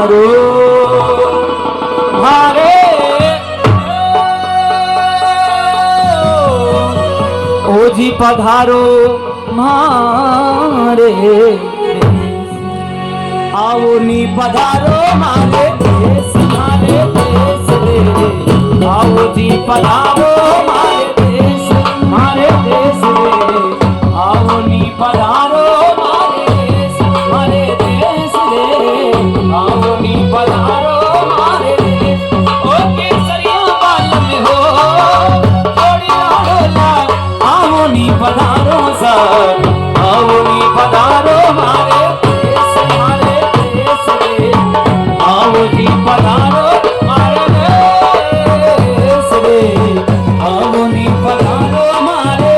पधारो मारे ओजी पधारो मारे आओ नी पधारो मारे देश रे आओ जी पधारो मारे देश रे आओ नी पधारो मारे देश रे आओ नी पधारो मारे देश ओ केसरिया बाल में हो थोड़ी लाडोला आओ नी पधारो सर आओ नी पधारो मारे देश रे आओ जी पधारो मारे देश रे आओ नी पधारो मारे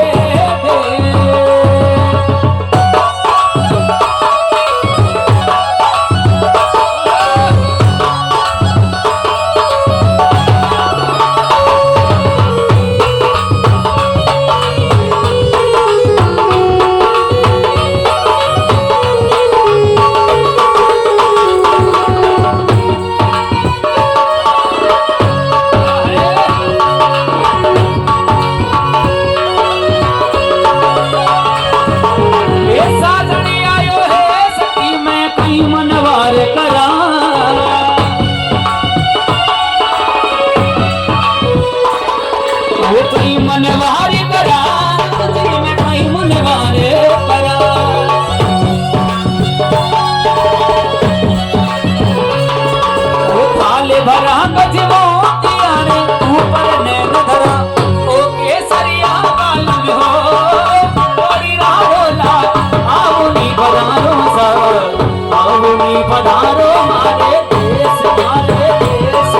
मनवारे करा मैं कहीं मनवारे करा वो थाले भरा गजबो तियारे ऊपर नैन धरा ओ केसरिया बाल में हो थोड़ी राहोला आओ नी पधारो सर आओ नी पधारो मारे देश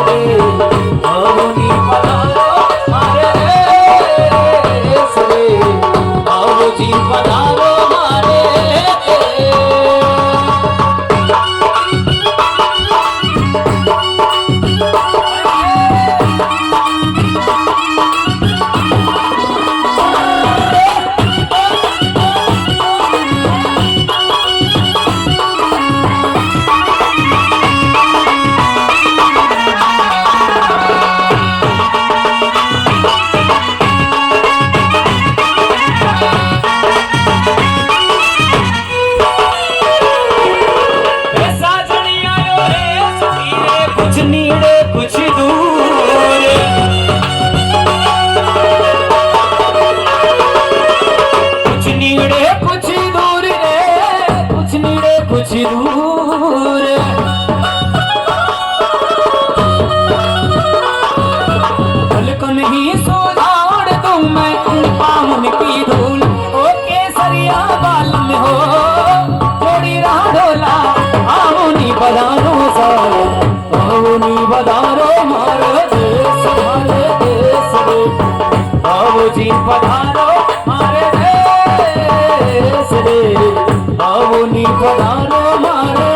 रे आओ नी पधारो जी पधारो मारे कुछ दूर कुछ नीड़े कुछ दूर रे कुछ नीड़े कुछ दूर पलकन ही सुधार दूं मैं पावन की धूल ओ केसरिया बाल में हो थोड़ी राह ढोला आओ नी पधारो सर आओ नी पधारो मारे देश रे आओ जी पधारो मारे देश रे आओ नी पधारो मारे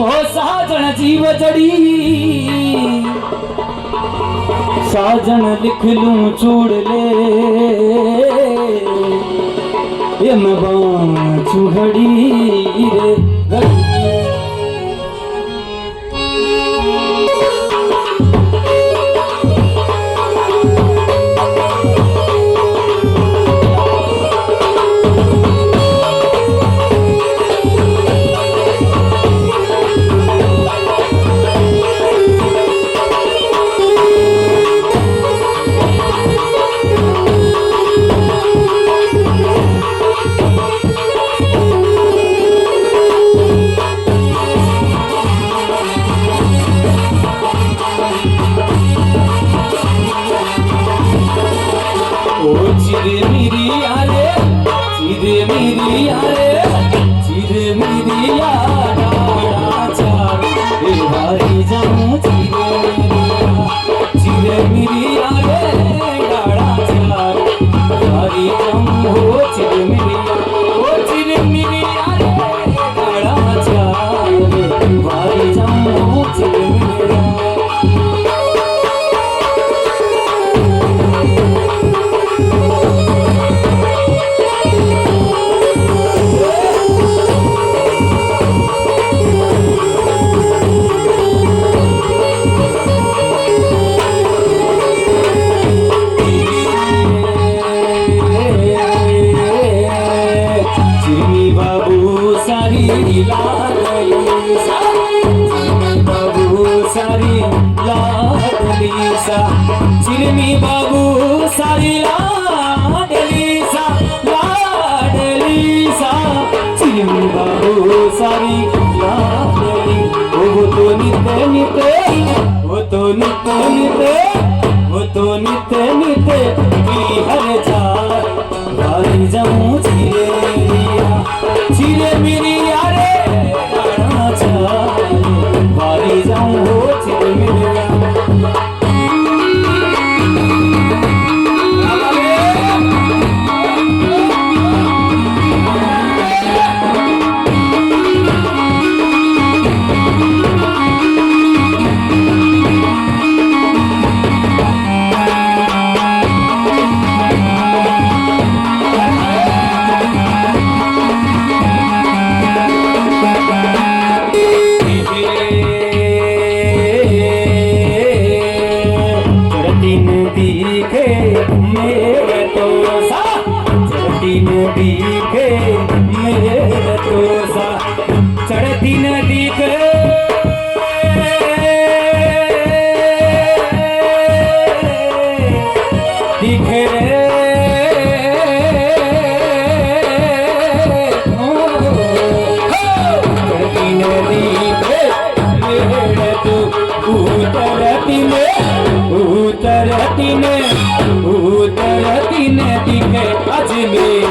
ओ साजन जीव जड़ी साजन लिख लूं चूड़ ले ये मैं बाँचू घड़ी रे घड़ी। चिरमी बाबू सारी लाडलीसा लाडलीसा चिरमी बाबू सारी लाडली वो तो नित्य नित्य वो तो नित्य नित्य वो तो नित्य नित्य हर जा वारी जाऊं चिरे रिया चिरे मेरी यारे वारी जाऊं हो चिरे मेरी चढ़ती नदी के दिखे चढ़ती नदी पे उतरती नदी के अजमेर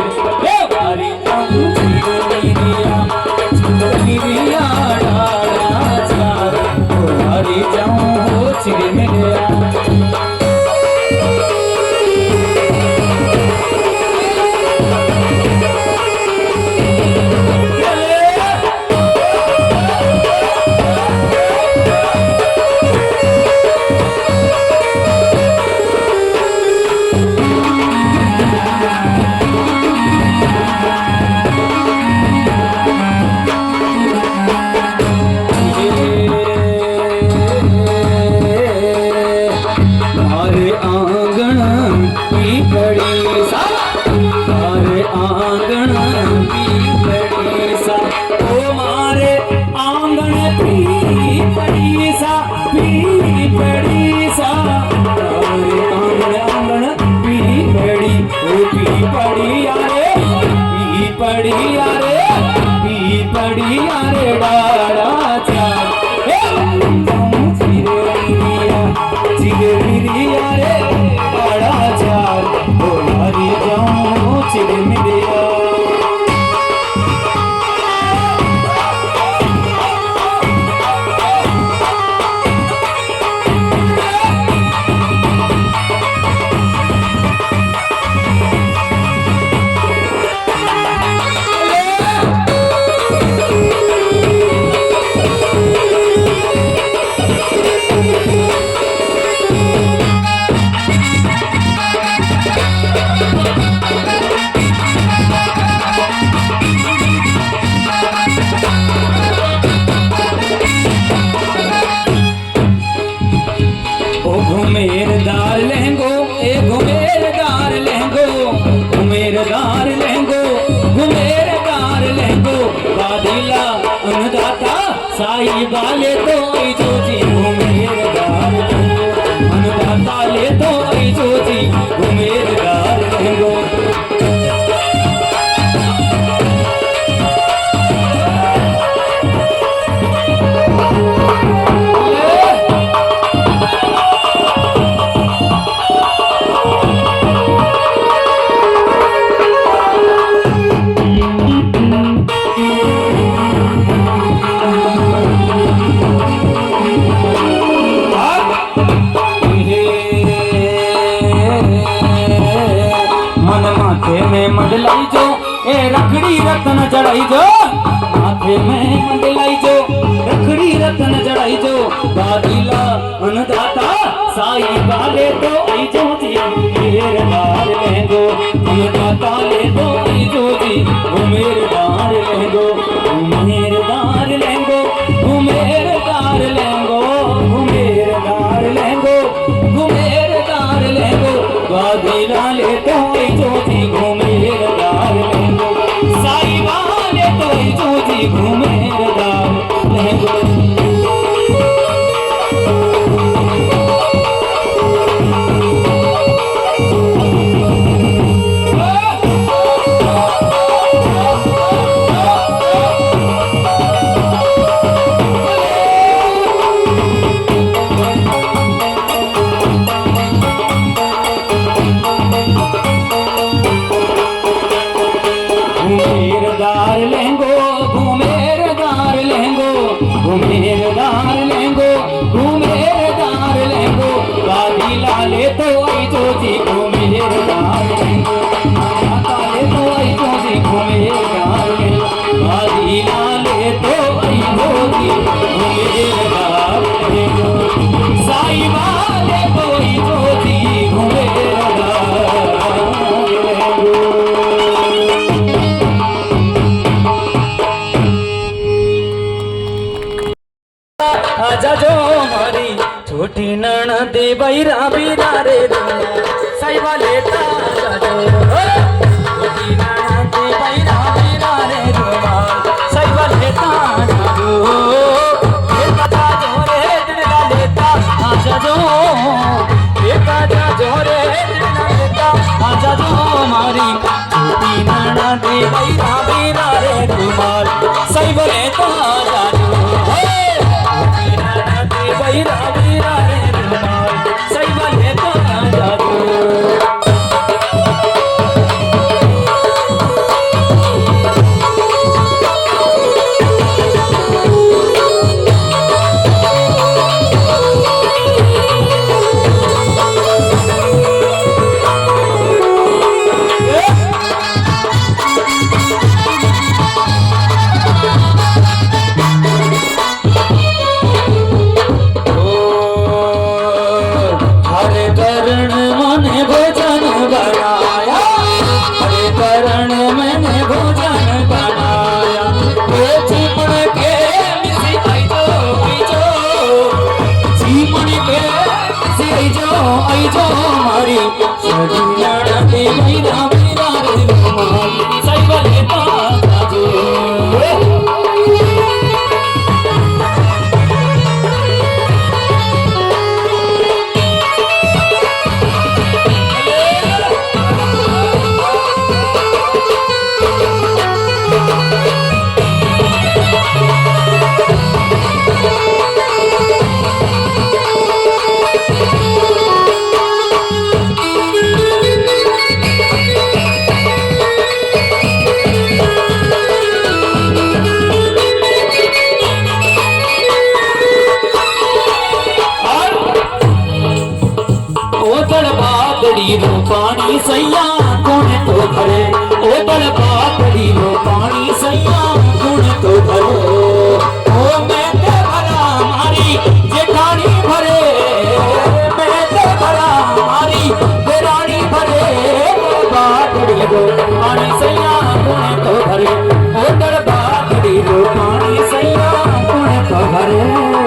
ले तो आई जो जी घुमेरदार लहंगो अन्नदाता ले तो आई जो जी घुमेरदार लहंगो मंडलाई जो ए रखड़ी रतन जड़ाई जो माथे में मंडलाई जो रखड़ी रतन जड़ाई जो बादीला अन्नदाता साई वाले तो आई जो जी घुमेरदार लहंगो अन्नदाता ले तो आई जो जी घुमेरदार लहंगो घुमेरदार लहंगो घुमेरदार लहंगो घुमेरदार लहंगो घुमेरदार लहंगो बादीला ले तो आई जो जी घुमेरदार लहंगो साई वाले तो आई जो जी घुमेरदार लहंगो घुमेरदार लहंगो घुमेरदार लहंगो घुमेरदार लहंगो घुमेरदार लहंगो बादीला ले तो आई जो जी घुमेरदार लहंगो माता ले तो आई जो जी घुमेरदार लहंगो बादीला ले तो आई जो जी घुमेरदार लहंगो साई वाले तो आई जो जी घुमेरदार लहंगो आजा जो मारी छोटी ननद बैरा बीरा रे साई वाले आजा जो छोटी ननद बैरा बीरा रे साई वाले आजा जो आजा जो रे दिला लेता आजा जो आजा जो रे दिला लेता आजा जो मारी छोटी ननद बैरा बीरा रे साई वाले आजा जो बैरा बीरा रे साई वाले तो आजा जो आई जो मारी सजना दे बैरा बीरा रे साई वाले आजा जो रो पानी सैया कौन तो भरे ओ बल पापड़ी रो पानी सैया कौन तो भरे ओ मैं ते भरा मारी जेठानी भरे मैं ते भरा मारी देरानी भरे पापड़ी रो पानी सैया कौन तो भरे ओ बल पापड़ी रो पानी सैया कौन तो भरे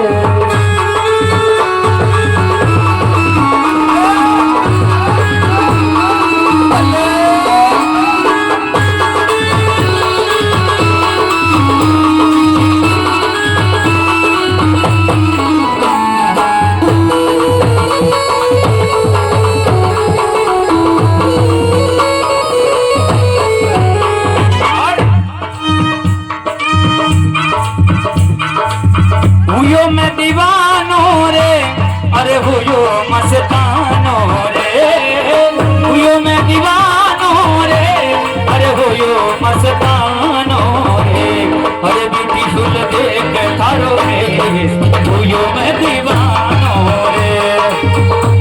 हुयो मैं दीवानो रे,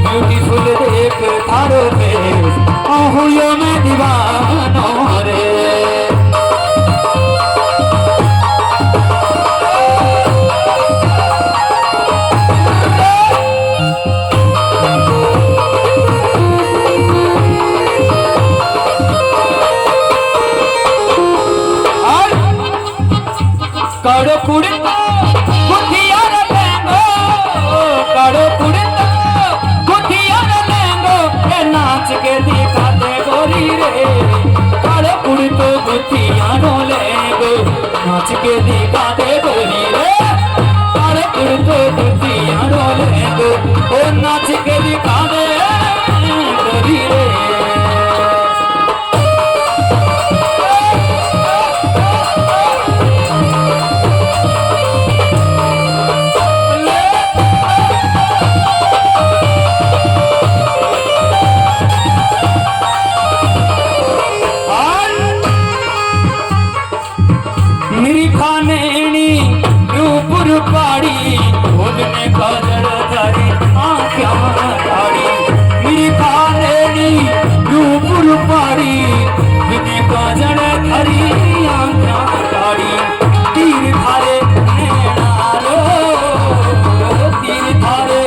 ब्यूटीफुल देख थारो फेस, हुयो मैं दीवानो रे। काड़ो कुड़ता गुठिया न लेंगो, काड़ो कुड़ता गुठिया न लेंगो, ये नाच के दिखा दे गोरी रे। काड़ो कुड़तो गुठिया न लेंगो, नाच के दिखा दे गोरी रे। काड़ो कुड़तो गुठिया न लेंगो, ओ नाच के दिखा दे गोरी रे। खानेनी रूप रूपाड़ी, भोजने का जड़धारी आँखियाँ धारी। मेरी खानेनी रूप रूपाड़ी, भोजने का जड़धारी आँखियाँ धारी। तीर थारे नैनारो, तीर थारे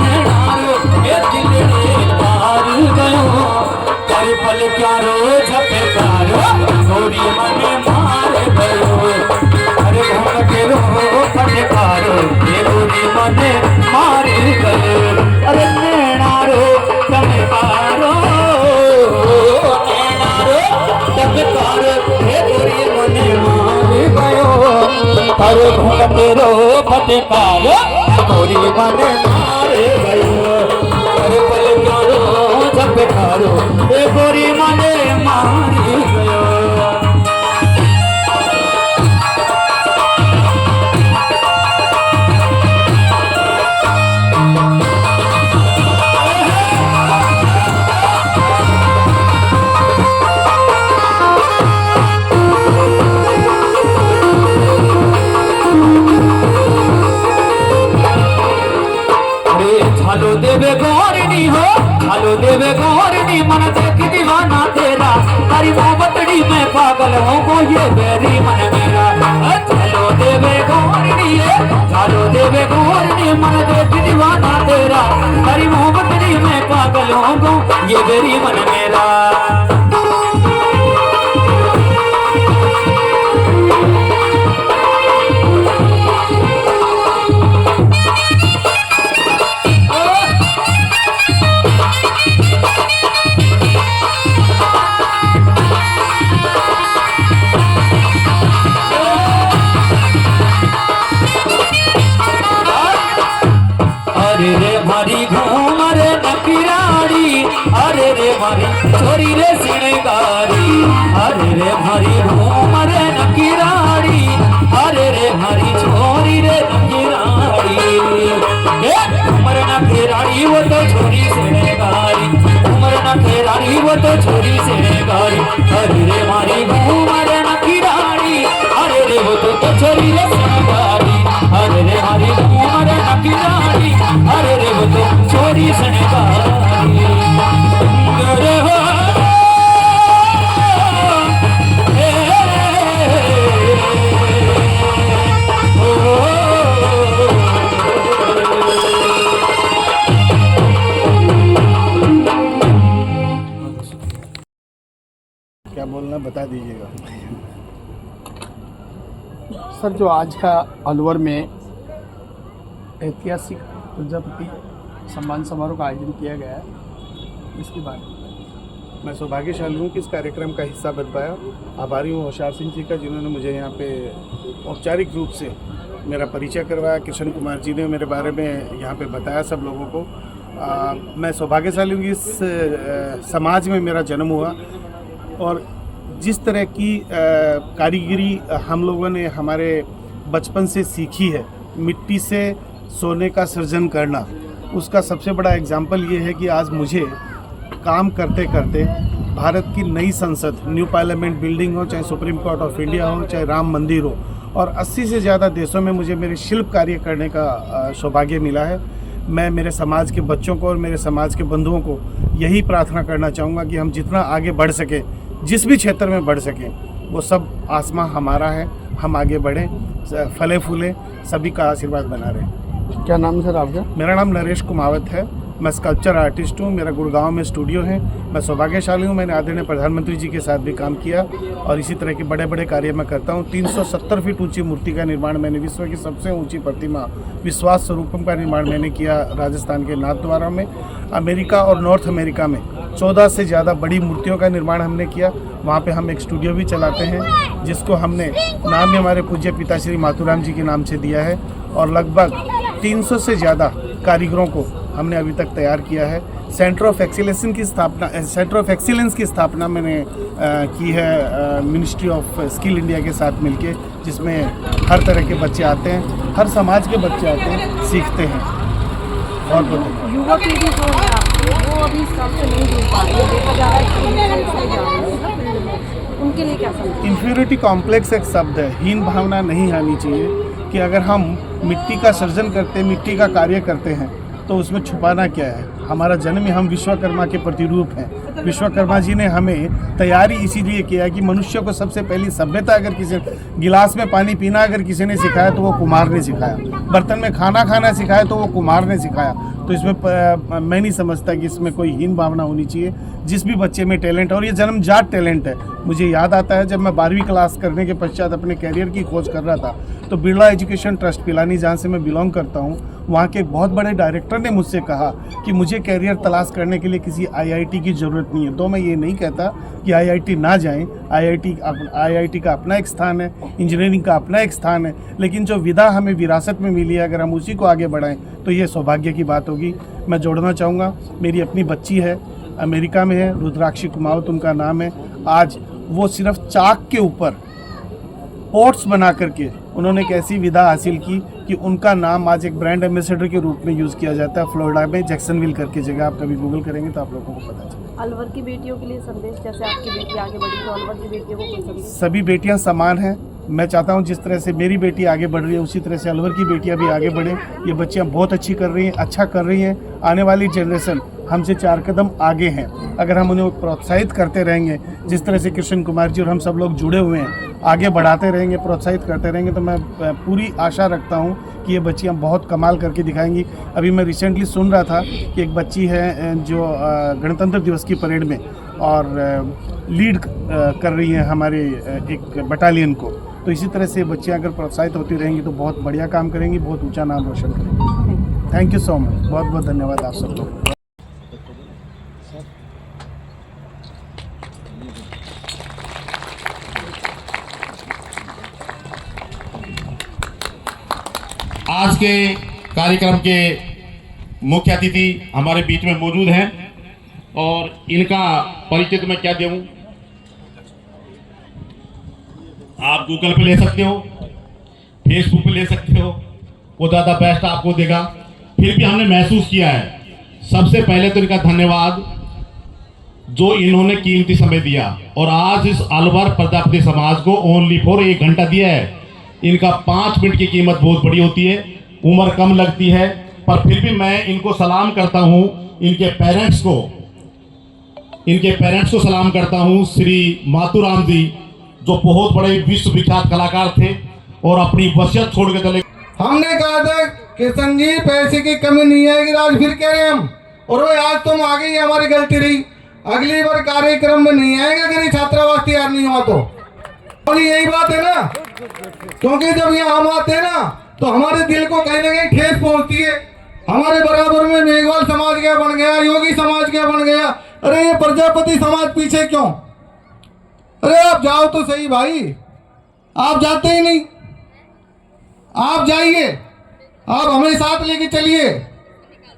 नैनारो, ये दिल रे पार गयो। कर पल क्या रो झपे कारो, गोरी मने मार गयो। अरे घूम के रो फटकारो, ये गोरी मने मार गयो। अरे नैनारो चमकारो, नैनारो चमकारो, ये गोरी मने मार गयो। अरे घूम के रो फटकारो, गोरी मने मार गयो। अरे पल क्या रो झपकारो, ये गोरी मने मार गयो। झालो देवे गौरनी हो, झालो देवे गौरनी, मन देख दीवाना तेरा। हरी मोहब्बतड़ी में पागल हो को ये बेरी मन मेरा। झालो देवे गौरनी है, झालो देवे गौरनी, मन देख दीवाना तेरा। हरी मोहब्बतड़ी में पागल हो को ये बेरी मन मेरा। अरे रे भारी घूमर नकिराड़ी, अरे रे भारी छोरी रे सिणगारी। अरे रे भारी घूमर नकिराड़ी, अरे रे भारी छोरी रे नकिराड़ी। घूमर नकिराड़ी वो तो छोरी सिणगारी, घूमर नकिराड़ी वो तो छोरी सिणगारी। अरे रे भारी घूमर नकिराड़ी, अरे रे वो तो छोरी रे सिणगारी। अरे रे भारी घूमर नकिराड़ी, अरे रे वो तो छोरी सिणगारी। अरे हो क्या बोलना बता दीजिएगा। सर, जो आज का अलवर में ऐतिहासिक प्रजापति सम्मान समारोह का आयोजन किया गया है, इसके बारे में मैं सौभाग्यशाली हूँ कि इस कार्यक्रम का हिस्सा बन पाया। आभारी हूँ होशियार सिंह जी का, जिन्होंने मुझे यहाँ पे औपचारिक रूप से मेरा परिचय करवाया। किशन कुमार जी ने मेरे बारे में यहाँ पे बताया सब लोगों को। मैं सौभाग्यशाली हूँ कि इस समाज में मेरा जन्म हुआ और जिस तरह की कारीगरी हम लोगों ने हमारे बचपन से सीखी है, मिट्टी से सोने का सृजन करना, उसका सबसे बड़ा एग्जाम्पल ये है कि आज मुझे काम करते करते भारत की नई संसद, न्यू पार्लियामेंट बिल्डिंग हो, चाहे सुप्रीम कोर्ट ऑफ इंडिया हो, चाहे राम मंदिर हो, और 80 से ज़्यादा देशों में मुझे मेरे शिल्प कार्य करने का सौभाग्य मिला है। मैं मेरे समाज के बच्चों को और मेरे समाज के बंधुओं को यही प्रार्थना करना चाहूँगा कि हम जितना आगे बढ़ सकें, जिस भी क्षेत्र में बढ़ सकें, वो सब आसमां हमारा है, हम आगे बढ़ें, फले फूलें, सभी का आशीर्वाद बना रहे। क्या नाम है सर आपका? मेरा नाम नरेश कुमावत है, मैं स्कल्पचर आर्टिस्ट हूँ, मेरा गुड़गांव में स्टूडियो है। मैं सौभाग्यशाली हूँ, मैंने आदरणीय प्रधानमंत्री जी के साथ भी काम किया और इसी तरह के बड़े बड़े कार्य मैं करता हूँ। 370 फीट ऊंची मूर्ति का निर्माण मैंने, विश्व की सबसे ऊंची प्रतिमा विश्वास स्वरूपम का निर्माण मैंने किया राजस्थान के नाथद्वारा में। अमेरिका और नॉर्थ अमेरिका में 14 से ज़्यादा बड़ी मूर्तियों का निर्माण हमने किया। वहाँ पे हम एक स्टूडियो भी चलाते हैं जिसको हमने नाम ही हमारे पूज्य पिता श्री माथुराम जी के नाम से दिया है और लगभग 300 से ज़्यादा कारीगरों को हमने अभी तक तैयार किया है। सेंटर ऑफ एक्सीलेंस की स्थापना मैंने की है मिनिस्ट्री ऑफ स्किल इंडिया के साथ मिलके, जिसमें हर तरह के बच्चे आते हैं, हर समाज के बच्चे आते हैं, सीखते हैं। और युवा पीढ़ी जो है आपकी, वो अभी इस काम से नहीं जुड़ पा रही है, देखा जा रहा है कि उनके लिए क्या समझ? इन्फीरियरिटी कॉम्प्लेक्स एक शब्द है, हीन भावना नहीं आनी चाहिए कि अगर हम मिट्टी का सर्जन करते हैं, मिट्टी का कार्य करते हैं तो उसमें छुपाना क्या है। हमारा जन्म ही हम विश्वकर्मा के प्रतिरूप हैं। विश्वकर्मा जी ने हमें तैयारी इसीलिए किया कि मनुष्य को सबसे पहली सभ्यता अगर किसी गिलास में पानी पीना अगर किसी ने सिखाया तो वो कुमार ने सिखाया, बर्तन में खाना खाना सिखाया तो वो कुमार ने सिखाया। तो इसमें मैं नहीं समझता कि इसमें कोई हीन भावना होनी चाहिए। जिस भी बच्चे में टैलेंट है और ये जन्मजात टैलेंट है। मुझे याद आता है जब मैं 12वीं क्लास करने के पश्चात अपने कैरियर की खोज कर रहा था तो बिरला एजुकेशन ट्रस्ट पिलानी, जहाँ से मैं बिलोंग करता हूँ, वहाँ के एक बहुत बड़े डायरेक्टर ने मुझसे कहा कि मुझे कैरियर तलाश करने के लिए किसी आईआईटी की ज़रूरत नहीं है। तो मैं ये नहीं कहता कि आईआईटी ना जाएं, आईआईटी का अपना एक स्थान है, इंजीनियरिंग का अपना एक स्थान है, लेकिन जो विधा हमें विरासत में मिली है अगर हम उसी को आगे बढ़ाएं तो ये सौभाग्य की बात होगी। मैं जोड़ना चाहूँगा, मेरी अपनी बच्ची है, अमेरिका में है, रुद्राक्षी कुमावत उनका नाम है। आज वो सिर्फ चाक के ऊपर पोट्स बना करके उन्होंने एक ऐसी विधा हासिल की कि उनका नाम आज एक ब्रांड एम्बेसडर के रूप में यूज़ किया जाता है फ्लोरिडा में, जैक्सनविल करके जगह। आप कभी गूगल करेंगे तो आप लोगों को पता चलेगा। अलवर की बेटियों के लिए संदेश, जैसे आपकी बेटी आगे बढ़ी तो अलवर की बेटियों को कोई संदेश? सभी बेटियां समान हैं। मैं चाहता हूं जिस तरह से मेरी बेटी आगे बढ़ रही है उसी तरह से अलवर की बेटियां भी आगे बढ़ें। ये बच्चियां बहुत अच्छी कर रही हैं, अच्छा कर रही हैं। आने वाली जनरेशन हमसे 4 कदम आगे हैं। अगर हम उन्हें प्रोत्साहित करते रहेंगे, जिस तरह से कृष्ण कुमार जी और हम सब लोग जुड़े हुए हैं, आगे बढ़ाते रहेंगे, प्रोत्साहित करते रहेंगे, तो मैं पूरी आशा रखता हूं कि ये बच्चियां बहुत कमाल करके दिखाएंगी। अभी मैं रिसेंटली सुन रहा था कि एक बच्ची है जो गणतंत्र दिवस की परेड में और लीड कर रही है हमारे एक बटालियन को। तो इसी तरह से बच्चियां अगर प्रोत्साहित होती रहेंगी तो बहुत बढ़िया काम करेंगी, बहुत ऊंचा नाम रोशन करेंगी। थैंक यू सो मच, बहुत बहुत धन्यवाद आप सब लोग। आज के कार्यक्रम के मुख्य अतिथि हमारे बीच में मौजूद हैं और इनका परिचय तो मैं क्या दूं, आप गूगल पे ले सकते हो, फेसबुक पे ले सकते हो, वो ज़्यादा बेस्ट आपको देगा। फिर भी हमने महसूस किया है, सबसे पहले तो इनका धन्यवाद जो इन्होंने कीमती समय दिया और आज इस अलवर प्रजापति समाज को ओनली फॉर 1 घंटा दिया है। इनका 5 मिनट की कीमत बहुत बड़ी होती है, उम्र कम लगती है, पर फिर भी मैं इनको सलाम करता हूं। इनके पेरेंट्स को सलाम करता हूं, श्री माथुराम जी जो बहुत बड़े विश्व विख्यात कलाकार थे और अपनी वसीयत छोड़ के चले। हमने कहा था किशन जी पैसे की कमी नहीं आएगी, आज फिर कह रहे हम, और वो आज तुम आ गई, हमारी गलती रही। अगली बार कार्यक्रम में नहीं आएगा अगर ये छात्रावास तैयार नहीं हुआ तो यही बात है ना, क्योंकि जब यहाँ हम आते हैं ना तो हमारे दिल को कहीं ना कहीं ठेस पहुंचती है। हमारे बराबर में मेघवाल समाज क्या बन गया, योगी समाज क्या बन गया, अरे ये प्रजापति समाज पीछे क्यों? अरे आप जाओ तो सही भाई, आप जाते ही नहीं। आप जाइए, आप हमें साथ लेके चलिए,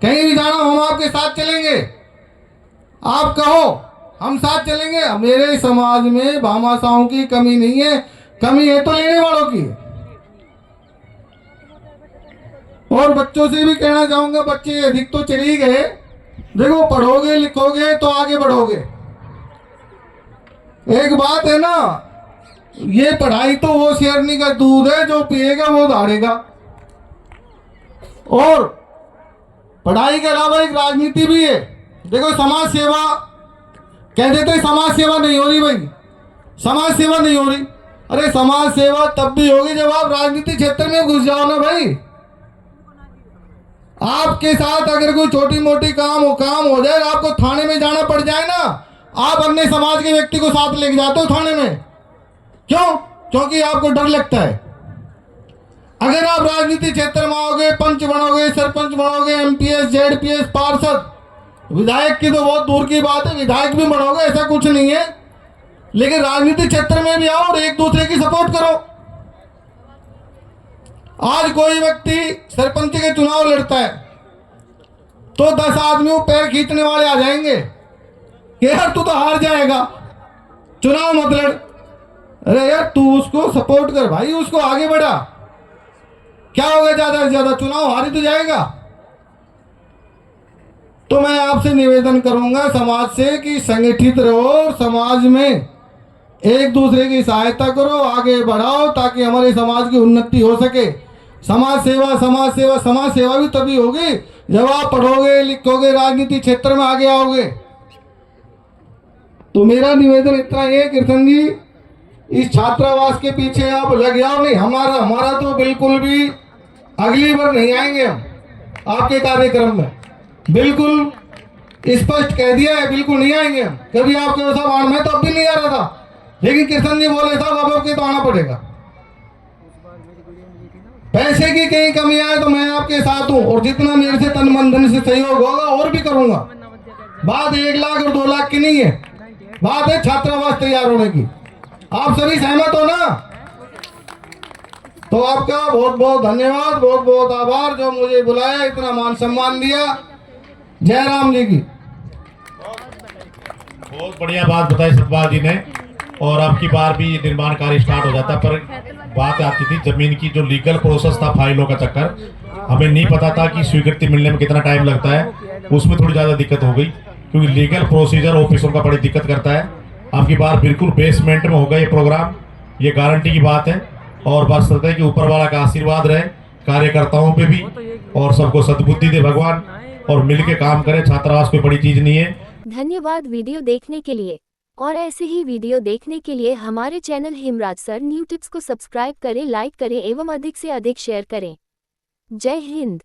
कहीं भी जाना हम आपके साथ चलेंगे। आप कहो हम साथ चलेंगे। मेरे समाज में भामाशाहों की कमी नहीं है, कमी है तो लेने वालों की। और बच्चों से भी कहना चाहूंगा, बच्चे अधिक तो चले ही गए, देखो पढ़ोगे लिखोगे तो आगे बढ़ोगे। एक बात है ना, ये पढ़ाई तो वो शेरनी का दूध है, जो पिएगा वो दौड़ेगा। और पढ़ाई के अलावा एक राजनीति भी है। देखो समाज सेवा कह देते, समाज सेवा नहीं हो रही भाई, समाज सेवा नहीं हो रही। अरे समाज सेवा तब भी होगी जब आप राजनीतिक क्षेत्र में घुस जाओ ना भाई। आपके साथ अगर कोई छोटी मोटी काम हो जाए, आपको थाने में जाना पड़ जाए ना, आप अन्य समाज के व्यक्ति को साथ लेके जाते हो थाने में। क्यों? क्योंकि आपको डर लगता है। अगर आप राजनीतिक क्षेत्र में आओगे, पंच बनोगे, सरपंच बनोगे, एमपीएस, जेडपीएस, पार्षद, विधायक की तो बहुत दूर की बात है, विधायक भी बनोगे, ऐसा कुछ नहीं है, लेकिन राजनीतिक क्षेत्र में भी आओ और एक दूसरे की सपोर्ट करो। आज कोई व्यक्ति सरपंच के चुनाव लड़ता है तो 10 आदमियों पैर खींचने वाले आ जाएंगे कि यार तू तो हार जाएगा, चुनाव मत लड़। अरे यार तू उसको सपोर्ट कर भाई, उसको आगे बढ़ा। क्या होगा, ज्यादा से ज्यादा चुनाव हारी तो जाएगा। तो मैं आपसे निवेदन करूंगा समाज से कि संगठित रहो और समाज में एक दूसरे की सहायता करो, आगे बढ़ाओ, ताकि हमारे समाज की उन्नति हो सके। समाज सेवा समाज सेवा समाज सेवा भी तभी होगी जब आप पढ़ोगे, लिखोगे, राजनीतिक क्षेत्र में आगे आओगे। तो मेरा निवेदन इतना ही है कृष्ण जी, इस छात्रावास के पीछे आप लग जाओ। नहीं, हमारा तो बिल्कुल भी अगली बार नहीं आएंगे हम आपके कार्यक्रम में, बिल्कुल स्पष्ट कह दिया है, बिल्कुल नहीं आएंगे हम। कभी आपके वैसा वार्ड में तो अब भी नहीं आ रहा था, लेकिन कृष्ण जी बोले साहब अब के तो आना पड़ेगा। पैसे की कहीं कमी आए तो मैं आपके साथ हूं, और जितना मेरे से तन मन धन से सहयोग होगा और भी करूंगा। बात 1 लाख और 2 लाख की नहीं है, बात है छात्रावास तैयार होने की। आप सभी सहमत हो ना? तो आपका बहुत बहुत धन्यवाद, बहुत बहुत आभार जो मुझे बुलाया, इतना मान सम्मान दिया। जय राम जी की। बहुत बढ़िया बात बताई सतपाल जी ने। और अब की बार भी निर्माण कार्य स्टार्ट हो जाता, पर बात आती थी जमीन की, जो लीगल प्रोसेस था, फाइलों का चक्कर, हमें नहीं पता था कि स्वीकृति मिलने में कितना टाइम लगता है। उसमें थोड़ी ज़्यादा दिक्कत हो गई, क्योंकि लीगल प्रोसीजर ऑफिसों का बड़ी दिक्कत करता है। अब की बार बिल्कुल बेसमेंट में होगा ये प्रोग्राम, ये गारंटी की बात है। और बस है कि ऊपर वाला का आशीर्वाद रहे कार्यकर्ताओं पे भी, और सबको सद्बुद्धि दे भगवान, और मिलके काम करें। छात्रावास कोई बड़ी चीज नहीं है। धन्यवाद वीडियो देखने के लिए। और ऐसे ही वीडियो देखने के लिए हमारे channel Himraj sir new tips को सब्सक्राइब करें, लाइक करें एवं अधिक से अधिक शेयर करें। जय हिंद।